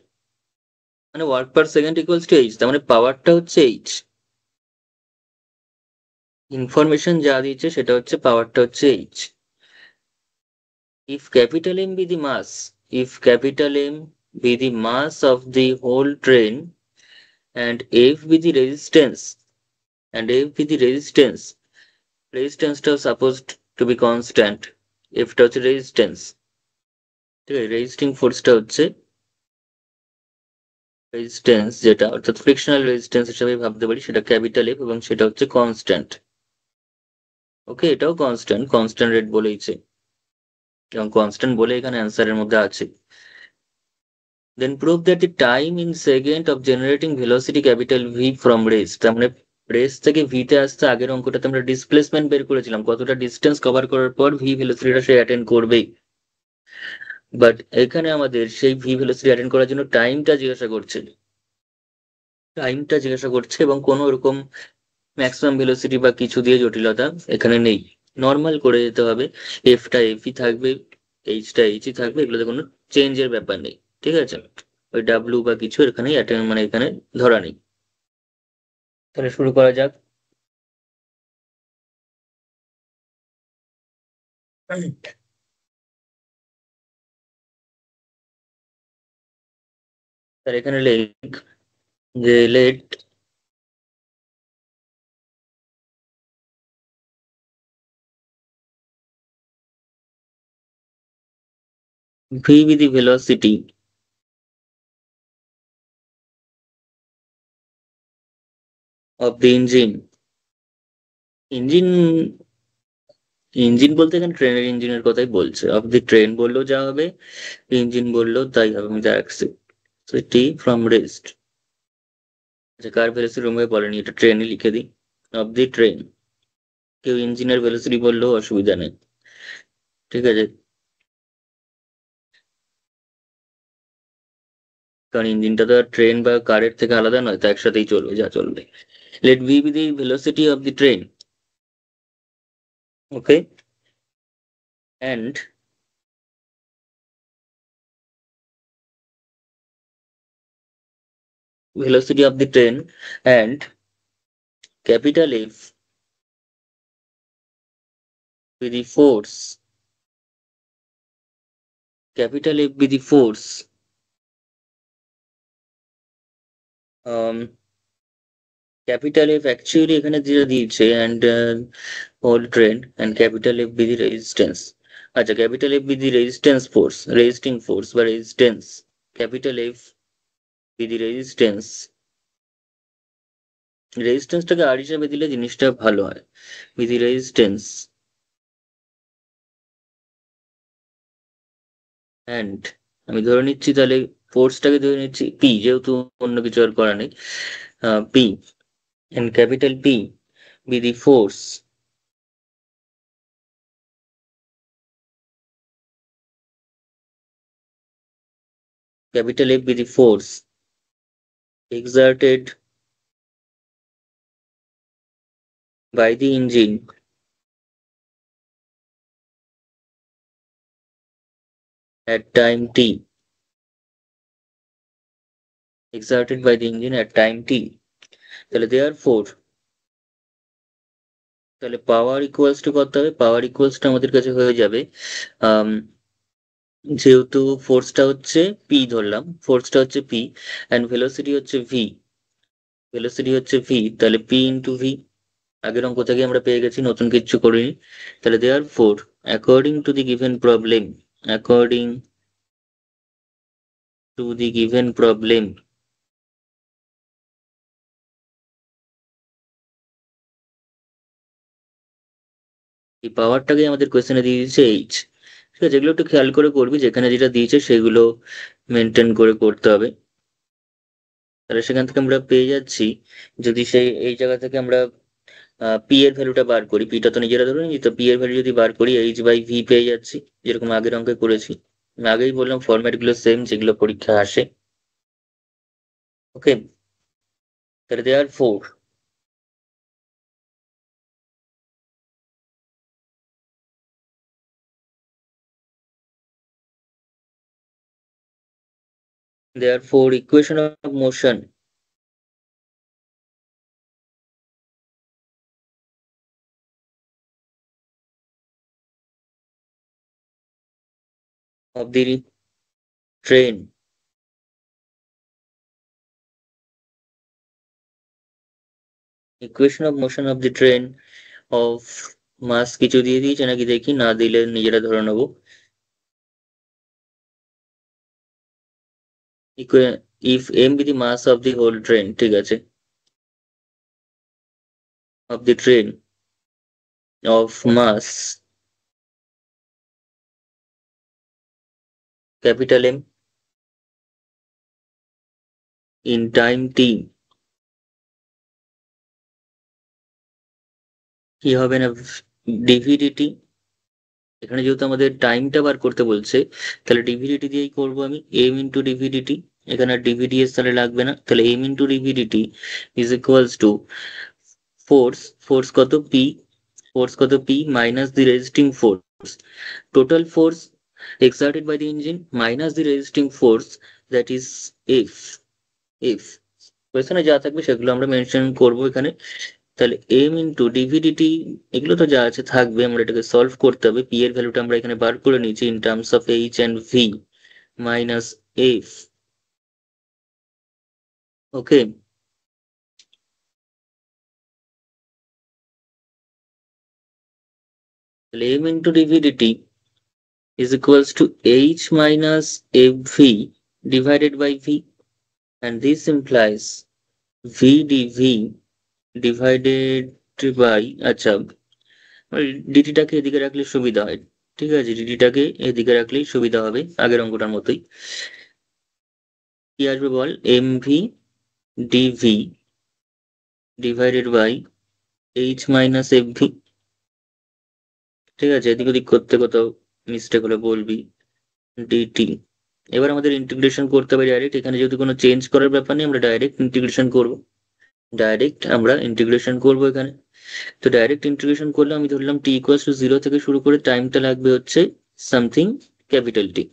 মানে work per second equals to H, তার মানে পাওয়ারটা হচ্ছে এইচ। ইনফরমেশন যা দিয়েছে সেটা হচ্ছে পাওয়ারটা হচ্ছে H. If capital M be the mass, if capital M be the mass of the whole train and F be the resistance, and F be the resistance, রেজিস্ট্যান্সটাও সাপোজড টু বি কনস্ট্যান্ট, এফটা হচ্ছে resistance. ঠিক আছে, resisting ফোর্সটা হচ্ছে resistance, যেটা অর্থাৎ frictional resistance হিসেবে ভাবতে পারি, সেটা ক্যাপিটাল এফ এবং সেটা হচ্ছে কনস্ট্যান্ট। ওকে, এটাও কনস্ট্যান্ট, কনস্ট্যান্ট রেট বলেইছে, এবং কনস্ট্যান্ট বলে এখানে অ্যান্সারের মধ্যে আছে। Then prove that the time in second of generating velocity capital V from rest, তার মানে রেস্ট থেকে ভিতে আসতে আগের অঙ্কটাতে আমরা ডিসপ্লেসমেন্ট বের করেছিলাম, কতটা ডিস্টেন্স কভার করার পর ভি ভেলোসিটিটা সে অ্যাটেন্ড করবেই। বাট এখানে আমাদের সেই ভি ভেলোসিটি অ্যাটেন্ড করার জন্য টাইমটা জিজ্ঞাসা করছে, টাইমটা জিজ্ঞাসা করছে, এবং কোনো এরকম ম্যাক্সিমাম ভেলোসিটি বা কিছু দিয়ে জটিলতা এখানে নেই, নর্মাল করে যেতে হবে। এফটা এফই থাকবে, এইচটা এইচই থাকবে, এগুলোতে কোনো চেঞ্জের ব্যাপার নেই। ঠিক আছে, ওই ডাব্লু বা কিছু এখানে মানে এখানে ধরা নেই। তাহলে শুরু করা যাক। তাহলে এখানে লেখ যে let V be the velocity of the engine. Engine, engine বলতে এখানে ট্রেনের ইঞ্জিনের কথাই বলছে, অফ দি ট্রেন বললেও যা হবে, ইঞ্জিন বললেও তাই হবে, আমি যা অ্যাক্সিটি ফ্রম রেস্ট। আচ্ছা, কার ভেলোসিটি রুমে বলেনি, এটা ট্রেনে লিখে দিই, অফ দি ট্রেন। কেউ ইঞ্জিনের ভেলোসিটি বললেও অসুবিধা নেই। ঠিক আছে, কারণ ইঞ্জিনটা তো আর ট্রেন বা কারের থেকে আলাদা নয়, তো একসাথেই চলবে, যা চলবে। Let V be the velocity of the train, okay, and velocity of the train, and capital F with the force, capital F with the force, um, capital F actually এখানে যেটা দিয়েছে, and whole train, and capital F with the resistance। আচ্ছা, capital F with the resistance force, resisting force বা resistance, capital F with the resistance, রেজিস্ট্যান্সটাকে আর হিসাবে দিলে জিনিসটা ভালো হয়, with the resistance and, আমি ধরে নিচ্ছি তাহলে ফোর্সটাকে ধরে নিচ্ছি পি, যেহেতু অন্য কিছু আর করা নেই, P, and capital P be the force, capital F be the force exerted by the engine at time t, exerted by the engine at time t। তাহলে therefore, তাহলে পাওয়ার ইকুয়ালস টু কত হবে, পাওয়ার ইকুয়ালসটা আমাদের কাছে হয়ে যাবে, আম, যেহেতু ফোর্সটা হচ্ছে পি, ধরলাম ফোর্সটা হচ্ছে পি, অ্যান্ড ভেলোসিটি হচ্ছে ভি, ভেলোসিটি হচ্ছে ভি, তাহলে পি ইন্টু ভি। আগের অঙ্ক থেকে আমরা পেয়ে গেছি, নতুন কিছু করিনি। তাহলে therefore, according to the given problem, according to the given problem, এই পাওয়ারটাকে আমাদের কোয়েশ্চেনে দিয়ে দিয়েছে এইচ। ঠিক আছে, এগুলো একটু খেয়াল করে করবি, যেখানে যেটা দিয়েছে সেগুলো মেনটেন করে করতে হবে। তাহলে সেখান থেকে আমরা পেয়ে যাচ্ছি, যদি সেই এই জায়গা থেকে আমরা পি এর ভ্যালুটা বার করি, পিটা তো নিজেরা ধরে নিই, তো পি এর ভ্যালু যদি বার করি, এইচ বাই ভি পেয়ে যাচ্ছি, যেরকম আগের অঙ্কে করেছি। আমি আগেই বললাম ফরম্যাট গুলো সেম যেগুলো পরীক্ষায় আসে। ওকে, তাহলে দেয়ার four, therefore equation of motion of the train, equation of motion of the train of mass কিছু দিয়ে দিয়েছে নাকি দেখি, না দিলে নিজেরা ধরে নেবো। if m be the mass of the whole train, ঠিক আছে, of the train of mass capital M in time t, কি হবে না, ডিভিডিটি। এখানে যেহেতু আমাদের টাইমটা বার করতে বলছে, তাহলে ডিভিডিটি দিয়েই করবো আমি, এম ইন্টু ডিভিডিটি। এখানে আর ডিভিডিএস তাহলে লাগবে না, তাহলে M into DVDT is equals to force কত p minus the resisting force, total force exerted by the engine minus the resisting force, that is f কোয়েশ্চনে যা থাকবে সেগুলো আমরা মেনশন করব এখানে। তাহলে m ইন্টু ডিভিডিটি, এগুলো তো যা আছে থাকবে, আমরা এটাকে সলভ করতে হবে। p এর ভ্যালুটা আমরা এখানে বার করে নিয়েছি in terms of h and v minus f। Okay, তাহলে m into DVDT is equals to h minus fv divided by v, and this implies v dv divided by, আচ্ছা ডিটিটাকে এদিকে রাখলে সুবিধা হয়, ঠিক আছে, ডিটিটাকে এদিকে রাখলেই সুবিধা হবে আগের অঙ্কটার মতোই। কি আসবে বল, MV DV divided by H minus FV. ঠিক আছে, এদিক ওদিক করতে কোথাও মিস্টেক হলে বলবি। ডিটি, এবার আমাদের ইন্টিগ্রেশন করতে হবে ডাইরেক্ট, এখানে যেহেতু কোনো চেঞ্জ করার ব্যাপার নেই আমরা ডাইরেক্ট ইন্টিগ্রেশন করব, এখানে। তো ডাইরেক্ট ইন্টিগ্রেশন করলে আমি ধরলাম টি ইকুয়ালস টু 0 থেকে শুরু করে টাইমটা লাগবে হচ্ছে সামথিং ক্যাপিটাল টি,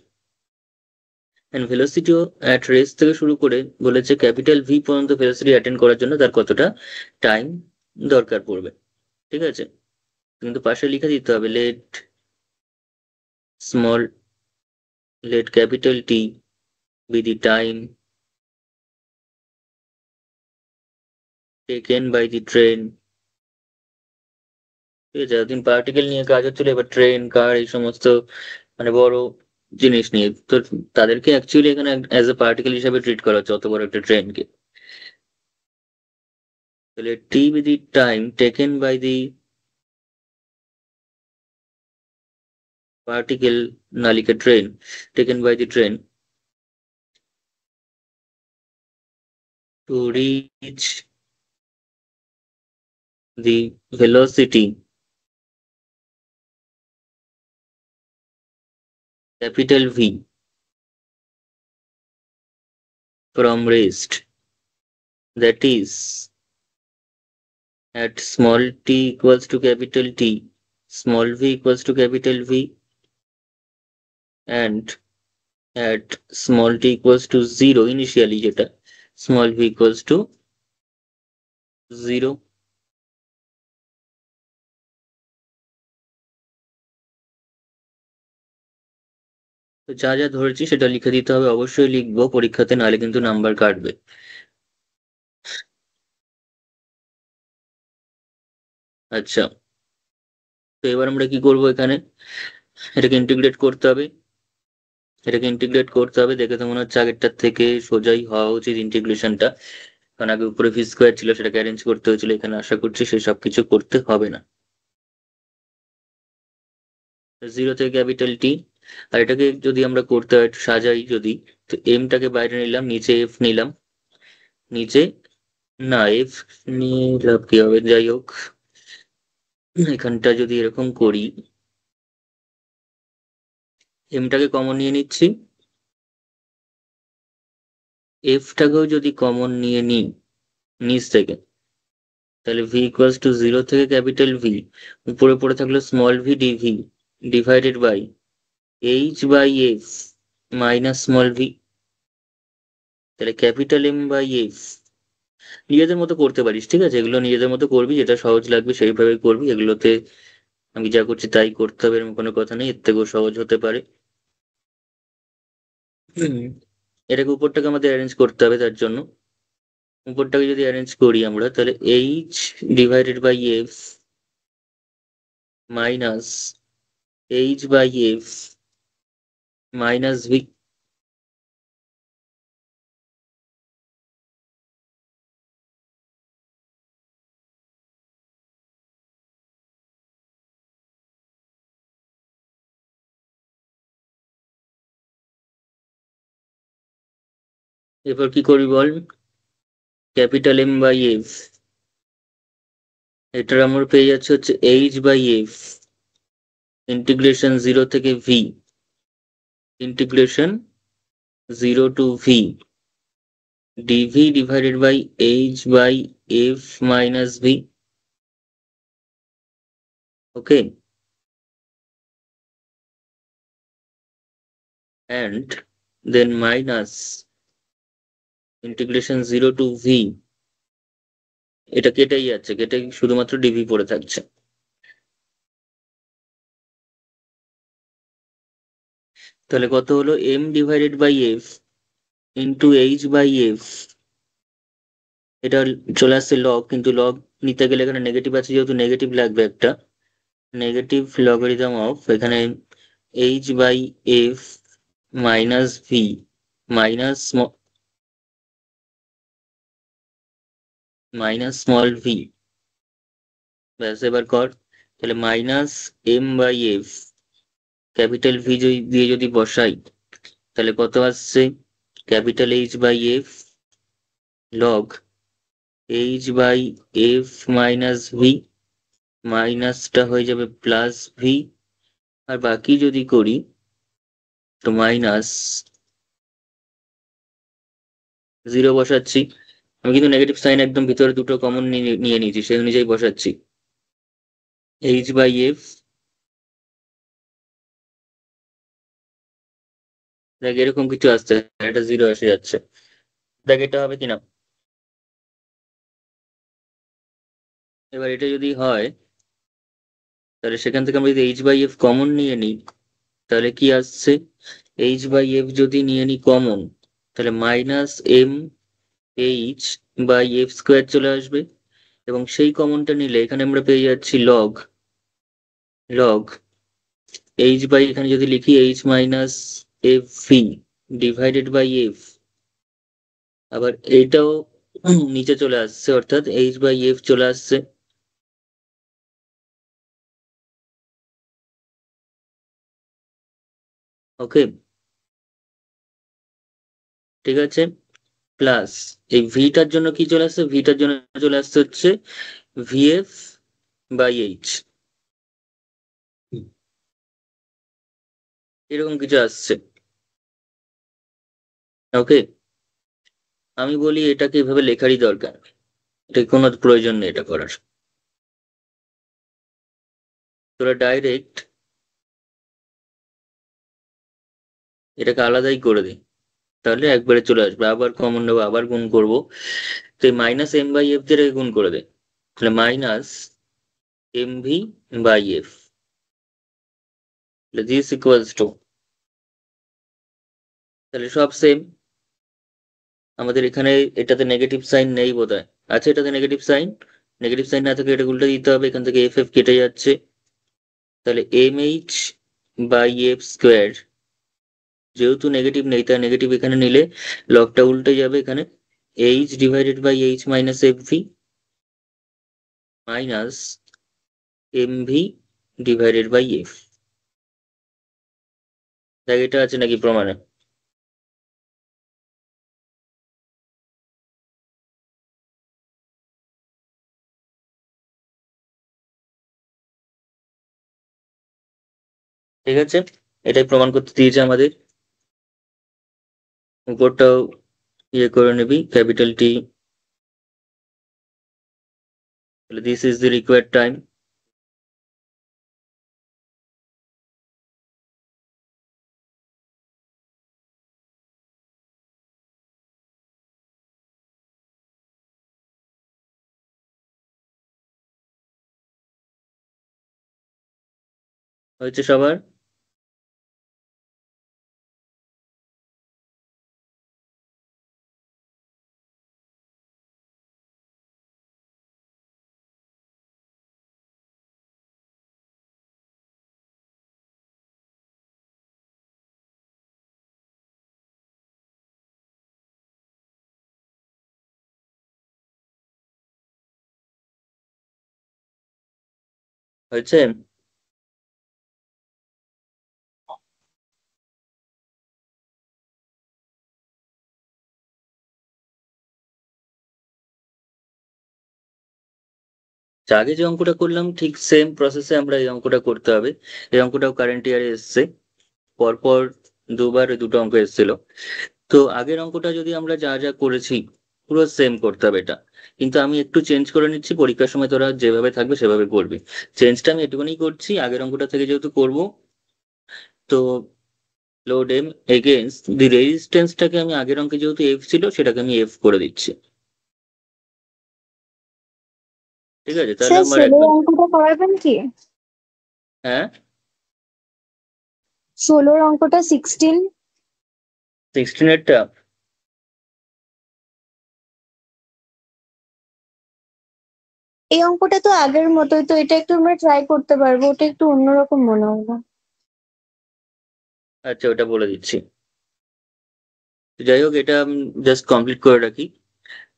এন্ড ভেলোসিটিও অ্যাট রেস্ট থেকে শুরু করে বলেছে ক্যাপিটাল ভি পর্যন্ত ভেলোসিটি অ্যাটেন্ড করার জন্য তার কতটা টাইম দরকার পড়বে। ঠিক আছে, কিন্তু পাশে লিখে দিতে হবে let capital T be the time taken by the train। ঠিক আছে, এতদিন পার্টিকেল নিয়ে কাজ হচ্ছিল, এবার ট্রেন কার এই সমস্ত মানে বড় জিনিস নিয়ে, তো তাদেরকে অ্যাকচুয়ালি এখানে অ্যাজ এ পার্টিকেল হিসাবে ট্রিট করা হচ্ছে, অত বড় একটা ট্রেনকে। তাহলে T be the time taken by the particle, না লিখে train, taken by the train to reach the velocity capital V from rest, that is at small t equals to capital T, small v equals to capital V, and at small t equals to 0 initially, যেটা small v equals to 0। তো যা যা ধরেছি সেটা লিখে দিতে হবে, অবশ্যই লিখবো পরীক্ষাতে, নাহলে কিন্তু নাম্বার কাটবে। আচ্ছা, তো এবার আমরা কি করব, এখানে এটাকে ইন্টিগ্রেট করতে হবে, দেখে তো মনে হচ্ছে আগেরটার থেকে সোজাই হওয়া উচিত ইন্টিগ্রেশনটা, কারণ আগে উপরে ভি স্কোয়ার ছিল সেটাকে অ্যারেঞ্জ করতে হয়েছিল, এখানে আশা করছি সেই সব কিছু করতে হবে না। 0 থেকে ক্যাপিটাল টি, আর এটাকে যদি আমরা করতে হয় একটু সাজাই যদি, তো এমটাকে বাইরে নিলাম, নিচে এফ নিলাম, নিচে না এফ নিয়ে লাভ কি হবে, যাই হোক এখানটা যদি এরকম করি, এমটাকে কমন নিয়ে নিচ্ছি, এফটাকেও যদি কমন নিয়ে নিই নিচ থেকে, তাহলে ভি ইকুয়ালস টু 0 থেকে ক্যাপিটাল ভি, উপরে পড়ে থাকলো small V D V divided by H by F minus small V. তাহলে ক্যাপিটাল এম বাই এফ, নিজেদের মতো করতে পারিস, ঠিক আছে, এগুলো নিজেদের মতো করবি, যেটা সহজ লাগবে সেইভাবে করবি, এগুলোতে আমি যা করছি তাই করতে হবে এরকম কোনো কথা নেই, এর থেকেও সহজ হতে পারে। এটাকে উপরটাকে আমাদের অ্যারেঞ্জ করতে হবে, তার জন্য উপরটাকে যদি অ্যারেঞ্জ করি আমরা, তাহলে H divided by F minus H by F minus V. এরপর কি করবি বল, ক্যাপিটাল এম বাই এফ, এটার আমরা পেয়ে যাচ্ছে হচ্ছে এইচ বাই এফ ইন্টিগ্রেশন 0 থেকে V, integration 0 to V D V divided by H by F minus V. Okay, and then minus integration 0 to v, এটা কেটেই যাচ্ছে, কেটে শুধুমাত্র ডিভি পড়ে থাকছে। তাহলে কত হলো, m divided by F into H by F, এটা চলে আসছে লগ, কিন্তু লগ নিতে গেলে এখানে নেগেটিভ আছে, যেহেতু নেগেটিভ লাগবে একটা, নেগেটিভ লগারিদম অফ এখানে H by F minus V minus small V. ব্যাস, এবার কর। তাহলে minus M by F capital V দিয়ে যদি বসাই, তাহলে কত আসছে, capital H by F log H by F minus V, মাইনাসটা হয়ে যাবে প্লাস ভি, আর বাকি যদি করি তো মাইনাস 0 বসাচ্ছি। আমি কিন্তু নেগেটিভ সাইন একদম ভিতরে দুটো কমন নিয়ে নিয়েছি, সেই অনুযায়ী বসাচ্ছি। এইচ বাই এফ, দেখ এরকম কিছু আসছে, এটা 0 এসে যাচ্ছে, দেখ এটা হবে কিনা। এবার এটা যদি হয়, তাহলে সেখান থেকে আমরা যদি এইচ বাই এফ কমন নিয়ে নিই, তাহলে কি আসছে, এইচ বাই এফ যদি নিয়ে নিই কমন, তাহলে minus M H by F square চলে আসবে, এবং সেই কমনটা নিলে এখানে আমরা পেয়ে যাচ্ছি লগ লগ এইচ বাই, এখানে যদি লিখি H minus F V divided by F, আবার এইটাও নিচে চলে আসছে, অর্থাৎ এইচ বাই এফ চলে আসছে। ওকে, ঠিক আছে। প্লাস এই ভিটার জন্য কি চলে আসছে, ভিটার জন্য চলে আসছে হচ্ছে ভিএফ বাই এইচ, এরকম কিছু আসছে। ওকে, আমি বলি এটাকে এভাবে লেখারই দরকার, এটা কোনো প্রয়োজন নেই এটা করার, তোরা ডাইরেক্ট এটাকে আলাদাই করে দে, তাহলে একবারে চলে আসবে। আবার কমন নেবো, আবার গুণ করবো, তো মাইনাস এম বাই এফ দিয়ে গুণ করে দে, তাহলে minus M V by F, this equals to, তাহলে সব সেম। আমাদের এখানে এটাতে নেগেটিভ সাইন নেই বোধহয়, আছে এটাতে নেগেটিভ সাইন, নেগেটিভ সাইন না থাকে এটা উল্টে দিতে হবে, এখান থেকে এফ এফ কেটে যাচ্ছে, তাহলে M H by F square, যেহেতু নেগেটিভ নেই তাই নেগেটিভ এখানে নিলে লগটা উল্টে যাবে, এখানে H divided by H minus F V minus M V divided by F. দেখ এটা আছে নাকি প্রমাণে, ঠিক আছে, এটাই প্রমাণ করতে দিয়েছে আমাদের। উপরটাও ইয়ে করে নিবি, ক্যাপিটাল টি, তাহলে this is the required time. হয়েছে সবার? হয়েছে? আগে যে অঙ্কটা করলাম ঠিক সেম প্রসেসে আমরা এই অঙ্কটা করতে হবে। এই অঙ্কটাও কারেন্ট ইয়ারে এসছে, পরপর দুবার দুটো অঙ্ক এসেছিল। তো আগের অঙ্কটা যদি আমরা যা যা করেছি পুরো সেম করতে হবে এটা, কিন্তু আমি একটু চেঞ্জ করে নিচ্ছি, পরীক্ষার সময় তোরা যেভাবে থাকবে সেভাবে করবি। চেঞ্জটা আমি এটুকুনি করছি, আগের অঙ্কটা থেকে যেহেতু করব, তো লোড এম এগেনস্ট দি রেজিস্ট্যান্সটাকে আমি আগের অঙ্কে যেহেতু এফ ছিল সেটাকে আমি এফ করে দিচ্ছি। ঠিক আছে, তাহলে স্যার আমার ষোলোর একদম। অঙ্কটা করাবেন কি? হ্যাঁ, 16 অঙ্কটা 16। 16 এই অঙ্কটা তো আগের মতোই, তো এটা একটু আমরা ট্রাই করতে পারবো, ওটা একটু অন্যরকম মনে হলো। আচ্ছা, ওটা বলে দিচ্ছি। তো যাই হোক, এটা জাস্ট কমপ্লিট করে রাখি।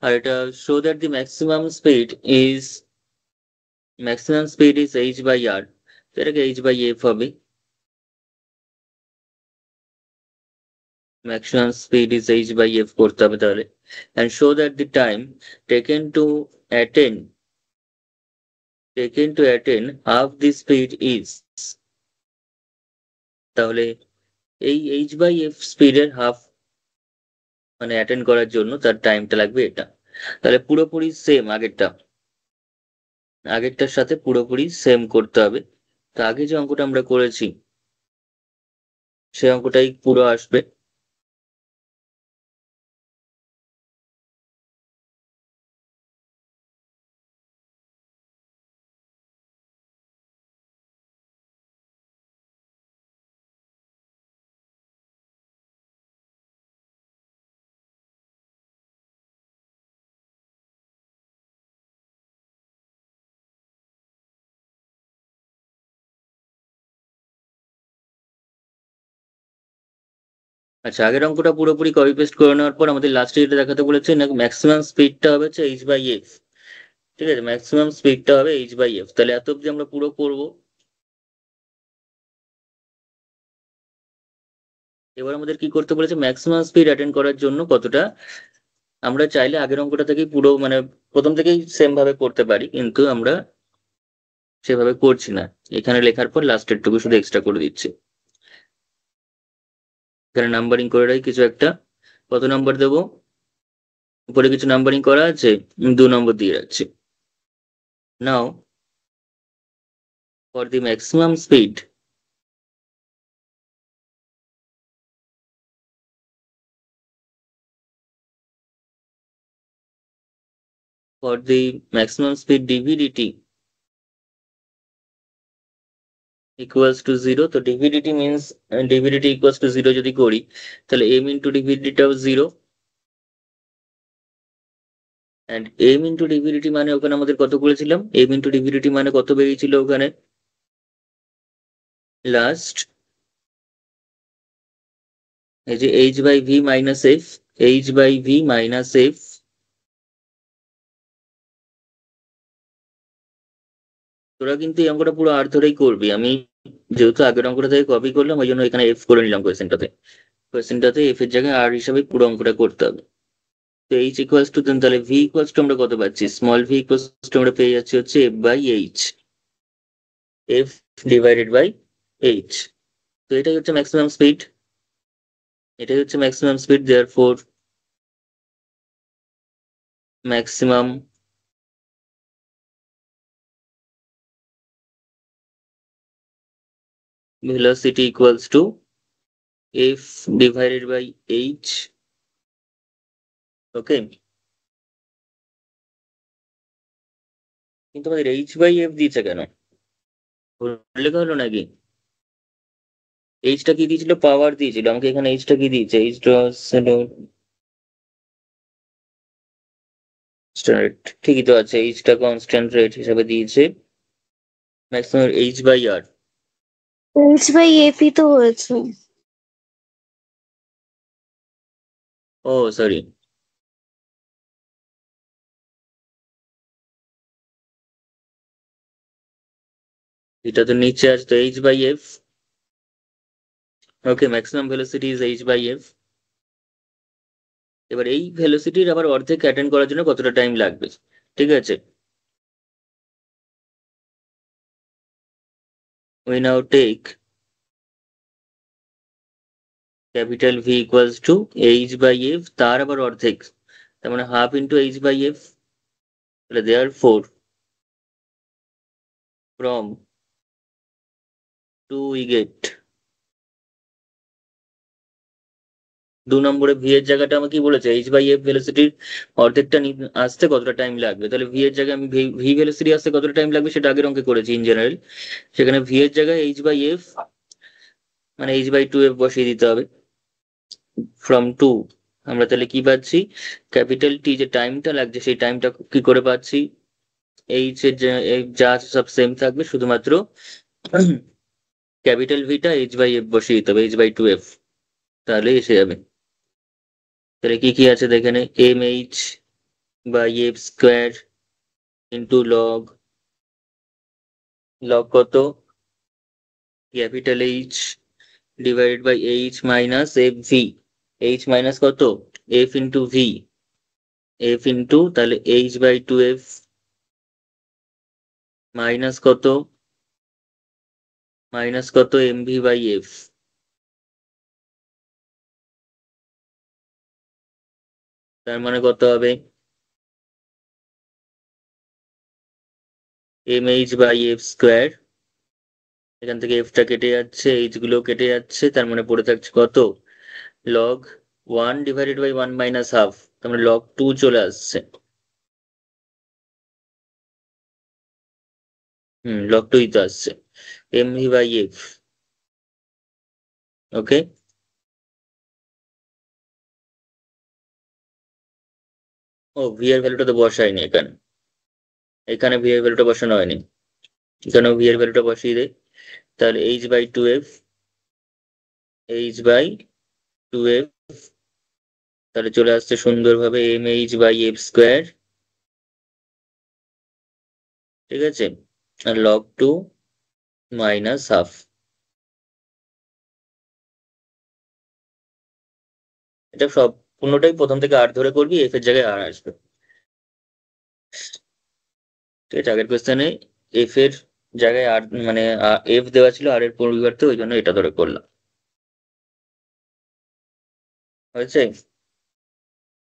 আর এটা show that the maximum speed is h/r, তো এটাকে h/f হবে। ম্যাক্সিমাম স্পিড ইজ h/f করতে হবে তাহলে। And show that the time taken to attain half the speed is, তাহলে এই h/f স্পিডের হাফ, মানে অ্যাটেন্ড করার জন্য তার টাইমটা লাগবে এটা। তাহলে পুরোপুরি সেম আগেরটার সাথে পুরোপুরি সেম করতে হবে। তো আগে যে অঙ্কটা আমরা করেছি সেই অঙ্কটাই পুরো আসবে। আচ্ছা, আগের অঙ্কটা পুরোপুরি কপি পেস্ট করে নেওয়ার পর আমাদের লাস্টে যেটা দেখাতে বলেছে না, ম্যাক্সিমাম স্পিডটা হবে হচ্ছে h/f। ঠিক আছে, ম্যাক্সিমাম স্পিডটা হবে h/f, তাহলে এত অব্দি আমরা পুরো করব। এবার আমাদের কি করতে বলেছে, ম্যাক্সিমাম স্পিড অ্যাটেন্ড করার জন্য কতটা, আমরা চাইলে আগের অঙ্কটা থেকেই পুরো মানে প্রথম থেকেই সেম ভাবে করতে পারি, কিন্তু আমরা সেভাবে করছি না। এখানে লেখার পর লাস্টের টুকু শুধু এক্সট্রা করে দিচ্ছি। এখানে নাম্বারিং করে রাখি কিছু একটা। কত নাম্বার দেবো, উপরে কিছু নাম্বারিং করা আছে, 2 নম্বর দিয়ে রাখছি। Now for the maximum speed, DVDT equals to zero, তো DVDT means DVDT equals to zero যদি করি, তাহলে এম ইন্টু ডিভিডিটাও জিরো। অ্যান্ড এম ইন্টু ডিভিডিটি মানে ওখানে আমাদের কত করেছিলাম, এম ইন্টু ডিভিডিটি মানে কত বেরিয়েছিল ওখানে লাস্ট, এই যে h/v - f। তোরা কিন্তু এই অঙ্কটা পুরো আর ধরেই করবি, আমি যেহেতু আগের অঙ্কটা থেকে কপি করলাম ওই জন্য এখানে এফ করে নিলাম কোয়েশ্চেনটাতে এফ এর জায়গায় আর হিসাবে পুরো অঙ্কটা করতে হবে। তো এইচ ইকুয়ালস টু দেন, তাহলে ভি ইকুয়ালস টু আমরা কত পাচ্ছি, স্মল ভি ইকুয়ালস টু আমরা পেয়ে যাচ্ছি হচ্ছে f/h, F divided by H. তো এটাই হচ্ছে maximum speed, therefore maximum velocity equals to f divided by h. Okay, কিন্তু আমাদের h/f দিয়েছে কেন, ভুল লেখা হলো নাকি? এইচটা কি দিয়েছিল, পাওয়ার দিয়েছিল, আমাকে এখানে এইচটা কি দিয়েছে, এইচ কনস্ট্যান্ট, ঠিকই তো আছে, এইচটা কনস্ট্যান্ট রেট হিসাবে দিয়েছে, ম্যাক্সিমাম h/r। h/f ই তো হয়েছে। ও সরি, এটা তো নিচে আছে, তো h/f। Okay, maximum velocity is h/f। এবার এই ভেলোসিটির আবার অর্ধেক অ্যাটেন্ড করার জন্য কতটা টাইম লাগবে, ঠিক আছে। we now take capital V equals to h/f, তার আবার অর্ধেক, তার মানে half into H by F, তাহলে therefore from two we get 2 নম্বরে ভি এর জায়গাটা আমাকে কি বলেছে, এইচ বাই এফ ভেলোসিটির অর্ধেকটা আসতে কতটা টাইম লাগবে, তাহলে ভি এর জায়গায় আমি ভি ভেলোসিটি আসতে কতটা টাইম লাগবে সেটা আগের অঙ্কে করেছি ইন জেনারেল। সেখানে ভি এর জায়গায় এইচ বাই এফ মানে এইচ বাই টু এফ বসিয়ে দিতে হবে ফ্রম টু। আমরা তাহলে কি পাচ্ছি, ক্যাপিটাল টি যে টাইমটা লাগছে সেই টাইমটা কি করে পাচ্ছি, এইচ এর যা আছে সব সেম থাকবে, শুধুমাত্র ক্যাপিটাল ভিটা এইচ বাই এফ বসিয়ে দিতে হবে, এইচ বাই টু এফ, তাহলে এসে যাবে। তাহলে কি কি আছে দেখে নে, M H by F square into log, log কত, capital H divided by H minus F V, H minus কত F into V, F into তাহলে H by two F minus কত, মাইনাস কত এম ভি বাই এফ, তার মানে কত হবে M H by F square, এখান থেকে এফটা কেটে যাচ্ছে, এইচ গুলো কেটে যাচ্ছে, তার মানে পড়ে থাকছে কত log one divided by one minus half, তার মানে লগ টু চলে আসছে, লগ টুই তো আসছে, M V by F. Okay, ও ভি এর ভ্যালুটা তো বসায়নি এখানে, এখানে ভি এর ভ্যালুটা বসানো হয়নি, এখানেও ভি এর ভ্যালুটা বসিয়ে দেয়, তাহলে H by two F, H by two F, তাহলে চলে আসছে সুন্দরভাবে M H by F square, ঠিক আছে, আর লগ টু মাইনাস হাফ, এটা সব পূর্ণটাই প্রথম থেকে আর ধরে করবি, এফ এর জায়গায় আর আসবে, ঠিক আছে। আগের কোয়েশ্চেনে এফ এর জায়গায় আর মানে এফ দেওয়া ছিল আর এর পরিবর্তে, ওই জন্য এটা ধরে করলাম, হয়েছে।